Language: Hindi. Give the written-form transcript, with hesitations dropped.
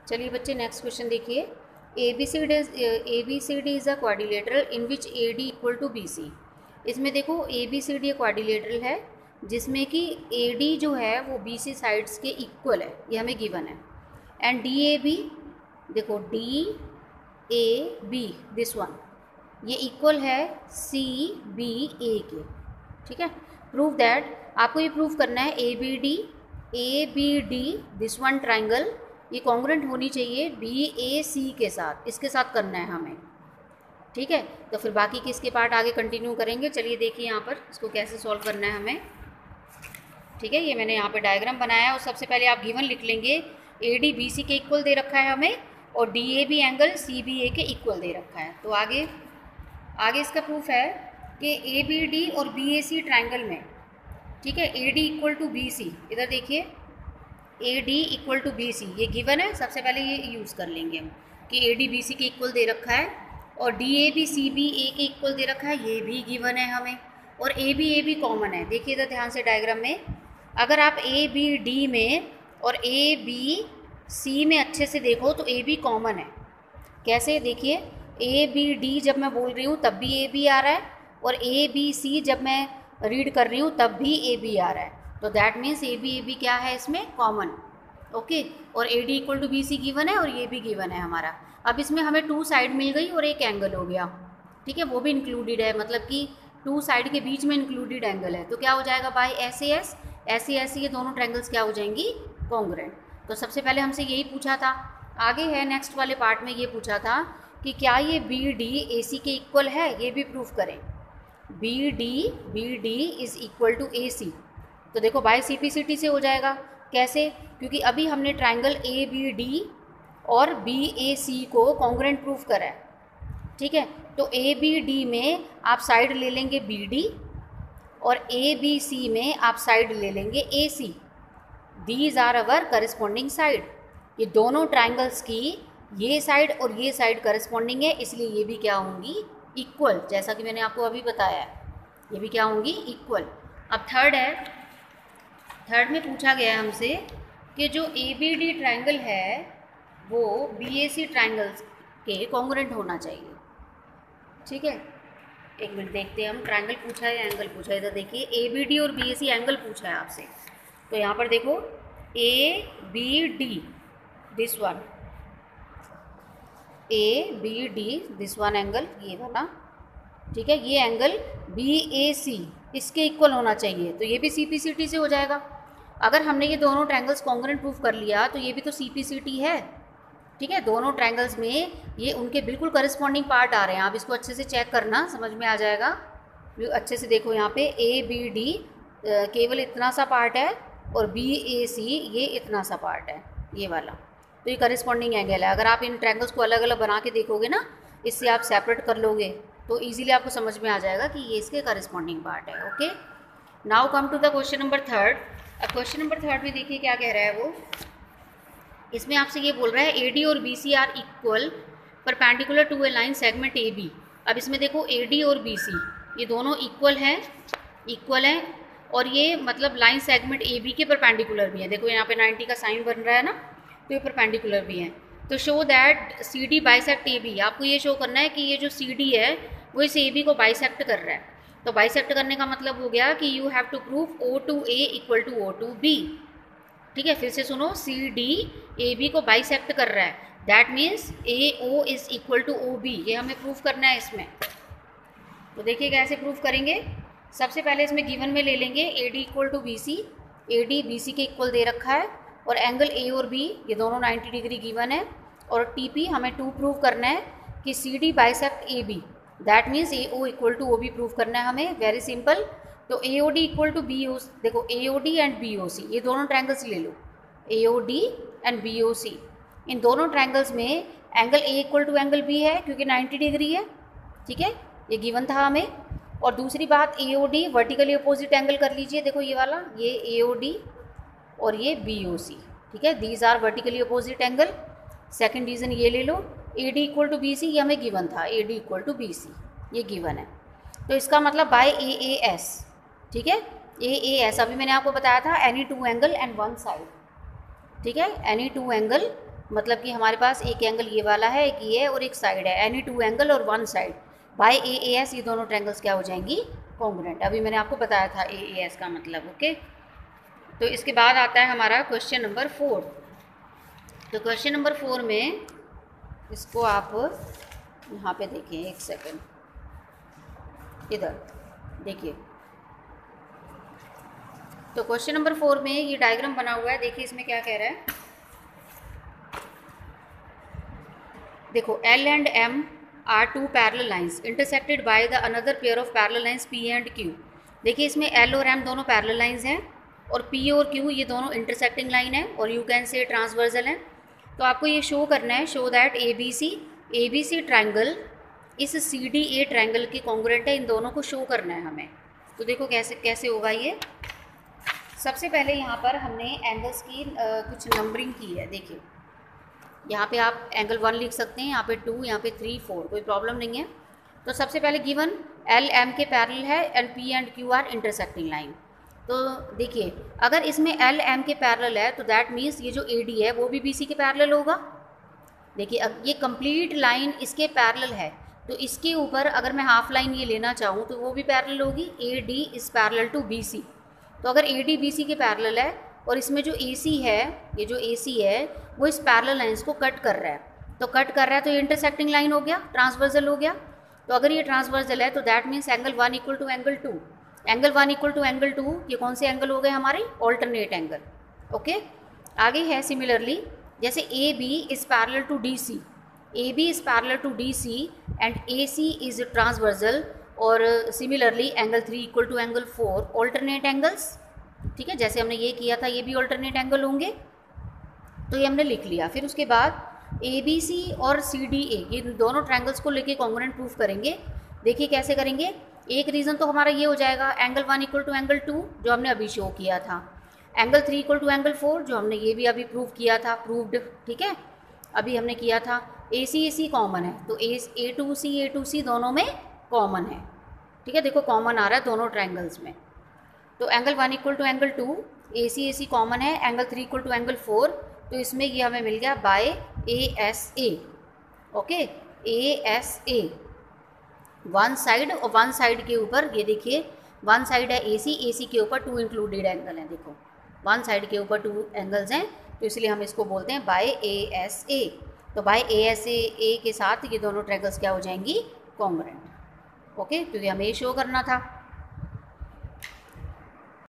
चलिए बच्चे नेक्स्ट क्वेश्चन देखिए। ABCD is a quadrilateral in which AD equal to BC। इसमें देखो ABCD क्वाड्रिलेटरल है जिसमें कि AD जो है वो BC साइड्स के इक्वल है, ये हमें गिवन है। एंड DAB, देखो DAB दिस वन ये इक्वल है CBA के, ठीक है। प्रूव दैट, आपको ये प्रूव करना है ABD दिस वन ट्राइंगल ये कॉन्ग्रुएंट होनी चाहिए BAC के साथ, इसके साथ करना है हमें, ठीक है। तो फिर बाकी के इसके पार्ट आगे कंटिन्यू करेंगे। चलिए देखिए यहाँ पर इसको कैसे सॉल्व करना है हमें, ठीक है। ये मैंने यहाँ पे डायग्राम बनाया है और सबसे पहले आप गिवन लिख लेंगे AD BC के इक्वल दे रखा है हमें और DAB एंगल CBA के इक्वल दे रखा है। तो आगे इसका प्रूफ है कि ABD और BAC ट्राइंगल में, ठीक है, AD इक्वल टू BC, इधर देखिए AD इक्वल टू BC ये गिवन है। सबसे पहले ये यूज़ कर लेंगे हम कि AD BC के इक्वल दे रखा है और DAB CBA के इक्वल दे रखा है, ये भी गिवन है हमें। और AB कॉमन है। देखिए इधर ध्यान से डायग्राम में, अगर आप ABD में और ABC में अच्छे से देखो तो AB कॉमन है। कैसे, देखिए ABD जब मैं बोल रही हूँ तब भी AB आ रहा है और ABC जब मैं रीड कर रही हूँ तब भी AB आ रहा है। तो दैट मीन्स AB क्या है इसमें, कॉमन, ओके। और AD equal to BC given है और ये भी गिवन है हमारा। अब इसमें हमें 2 साइड मिल गई और एक एंगल हो गया, ठीक है, वो भी इंक्लूडेड है, मतलब कि 2 साइड के बीच में इंक्लूडेड एंगल है। तो क्या हो जाएगा, बाय SAS ये दोनों ट्रायंगल्स क्या हो जाएंगी, कॉन्ग्रुएंट। तो सबसे पहले हमसे यही पूछा था। आगे है नेक्स्ट वाले पार्ट में ये पूछा था कि क्या ये BD AC के इक्वल है, ये भी प्रूफ करें। BD is equal to AC। तो देखो बाय CPCT से हो जाएगा। कैसे, क्योंकि अभी हमने ट्राइंगल ABD और BAC को कॉन्ग्रुएंट प्रूफ करा है, ठीक है। तो ABD में आप साइड ले लेंगे BD और ABC में आप साइड ले लेंगे AC। These are our corresponding side. ये दोनों ट्राइंगल्स की ये साइड और ये साइड करस्पॉन्डिंग है, इसलिए ये भी क्या होंगी, इक्वल, जैसा कि मैंने आपको अभी बताया है, ये भी क्या होंगी, इक्वल। अब थर्ड है, थर्ड में पूछा गया है हमसे कि जो ABD ट्राइंगल है वो BAC ट्राइंगल्स के कॉन्ग्रुएंट होना चाहिए, ठीक है। एक मिनट देखते हैं हम, ट्राइंगल पूछा है एंगल पूछा है। इधर देखिए ABD और BAC एंगल पूछा है आपसे। तो यहाँ पर देखो ABD this one, ABD this one angle ये वाला, ठीक है। ये एंगल BAC इसके इक्वल होना चाहिए, तो ये भी CPCT से हो जाएगा। अगर हमने ये दोनों ट्रायंगल्स कॉन्ग्रुएंट प्रूफ कर लिया तो ये भी तो CPCT है, ठीक है। दोनों ट्रायंगल्स में ये उनके बिल्कुल करस्पॉन्डिंग पार्ट आ रहे हैं। आप इसको अच्छे से चेक करना, समझ में आ जाएगा। अच्छे से देखो यहाँ पे ABD केवल इतना सा पार्ट है और BAC ये इतना सा पार्ट है, ये वाला। तो ये करस्पॉन्डिंग एंगल है। अगर आप इन ट्रायंगल्स को अलग अलग बना के देखोगे ना, इससे आप सेपरेट कर लोगे तो ईजिली आपको समझ में आ जाएगा कि ये इसके करस्पॉन्डिंग पार्ट है, okay. Now come to the question number third. अब क्वेश्चन नंबर थर्ड में देखिए क्या कह रहा है वो। इसमें आपसे ये बोल रहा है AD और BC are equal perpendicular to a line segment AB। अब इसमें देखो AD और BC ये दोनों इक्वल हैं और ये मतलब लाइन सेगमेंट AB के परपेंडिकुलर भी है। देखो यहाँ पे 90 का साइन बन रहा है ना, तो ये परपेंडिकुलर भी हैं। तो show that CD bisect AB, आपको ये शो करना है कि ये जो CD है वो इस AB को बाइसेक्ट कर रहा है। तो बाइसेक्ट करने का मतलब हो गया कि you have to prove O to A equal to O to B, ठीक है। फिर से सुनो, CD AB को बाइसेक्ट कर रहा है, that means AO is equal to OB, ये हमें प्रूफ करना है इसमें। तो देखिए कैसे प्रूफ करेंगे। सबसे पहले इसमें गिवन में ले लेंगे AD equal to BC, AD BC के इक्वल दे रखा है और एंगल A और B ये दोनों 90 डिग्री गिवन है और TP हमें 2 प्रूव करना है कि CD bisect AB, that means AO equal to OB prove करना है हमें, वेरी सिंपल। तो AOD इक्वल टू BOC, देखो AOD एंड BOC ये दोनों ट्रायंगल्स ले लो, AOD एंड BOC। इन दोनों ट्रायंगल्स में angle A equal to angle B है क्योंकि 90 डिग्री है, ठीक है, ये गिवन था हमें। और दूसरी बात AOD वर्टिकली अपोजिट एंगल कर लीजिए, देखो ये वाला, ये AOD और ये BOC, ठीक है, these are vertically opposite angle. Second reason ये ले लो, AD इक्वल टू BC ये हमें गिवन था, AD इक्वल टू BC ये गिवन है। तो इसका मतलब बाय AAS, ठीक है, AAS अभी मैंने आपको बताया था एनी 2 एंगल एंड 1 साइड, ठीक है, एनी 2 एंगल मतलब कि हमारे पास एक एंगल ये वाला है, एक ये है और एक साइड है, एनी टू एंगल और one side by A A S, ये दोनों ट्रायंगल्स क्या हो जाएंगी, कॉन्ग्रुएंट। अभी मैंने आपको बताया था ए ए एस का मतलब। ओके, तो इसके बाद आता है हमारा क्वेश्चन नंबर 4। तो क्वेश्चन नंबर 4 में इसको आप यहाँ पे देखिए, एक सेकेंड, इधर देखिए। तो क्वेश्चन नंबर 4 में ये डायग्राम बना हुआ है, देखिए इसमें क्या कह रहा है। देखो, L and M are two parallel lines intersected by the another pair of parallel lines P and Q. देखिए इसमें एल और एम दोनों पैरेलल लाइंस हैं और पी और क्यू ये दोनों इंटरसेक्टिंग लाइन है और यू कैन से ट्रांसवर्सल है। तो आपको ये शो करना है, show that A B C triangle is C D A triangle के कॉन्ग्रुएंट है, इन दोनों को शो करना है हमें। तो देखो कैसे कैसे होगा ये। सबसे पहले यहाँ पर हमने एंगल्स की कुछ नंबरिंग की है। देखिए यहाँ पे आप एंगल 1 लिख सकते हैं, यहाँ पे 2, यहाँ पे 3, 4, कोई प्रॉब्लम नहीं है। तो सबसे पहले गिवन एल एम के पैरेलल है and P and Q R intersecting line. तो देखिए अगर इसमें एल एम के पैरेलल है तो दैट मीन्स ये जो ए डी है वो भी बी सी के पैरेलल होगा। देखिए अब ये कंप्लीट लाइन इसके पैरेलल है, तो इसके ऊपर अगर मैं हाफ लाइन ये लेना चाहूँ तो वो भी पैरेलल होगी, A D is parallel to B C. तो अगर ए डी बी सी के पैरेलल है और इसमें जो ए सी है, ये जो ए सी है वो इस पैरेलल लाइंस को कट कर रहा है, तो कट कर रहा है तो ये इंटरसेक्टिंग लाइन हो गया, ट्रांसवर्सल हो गया। तो अगर ये ट्रांसवर्सल है तो that means angle 1 equal to angle 2, angle 1 equal to angle 2, ये कौन से एंगल हो गए हमारे, ऑल्टरनेट एंगल। ओके, आगे है सिमिलरली जैसे A B is parallel to D C, A B is parallel to D C and A C is transversal, और similarly angle 3 equal to angle 4 alternate angles. ठीक है, जैसे हमने ये किया था ये भी ऑल्टरनेट एंगल होंगे, तो ये हमने लिख लिया। फिर उसके बाद ए बी सी और सी डी ए ये दोनों ट्रायंगल्स को लेके कॉन्ग्रुएंट प्रूफ करेंगे। देखिए कैसे करेंगे। एक रीज़न तो हमारा ये हो जाएगा एंगल 1 इक्वल टू एंगल 2 जो हमने अभी शो किया था, एंगल 3 इक्वल टू एंगल 4 जो हमने ये भी अभी प्रूव किया था, प्रूव्ड। ठीक है, अभी हमने किया था। ए सी कॉमन है तो ए टू सी दोनों में कॉमन है। ठीक है, देखो कॉमन आ रहा है दोनों ट्रायंगल्स में। तो angle 1 equal to angle 2, A C common है, एंगल 3 इक्वल टू एंगल 4, तो इसमें ये हमें मिल गया by A S A. Okay, A S A one side, और वन साइड के ऊपर ये देखिए वन साइड है ए सी के ऊपर 2 इंक्लूडेड एंगल हैं। देखो वन साइड के ऊपर 2 एंगल्स हैं, तो इसलिए हम इसको बोलते हैं बाय ए एस ए। तो बाय ए एस ए के साथ ये दोनों ट्रायंगल्स क्या हो जाएंगी, कॉन्ग्रुएंट। ओके, क्योंकि हमें ये शो करना था।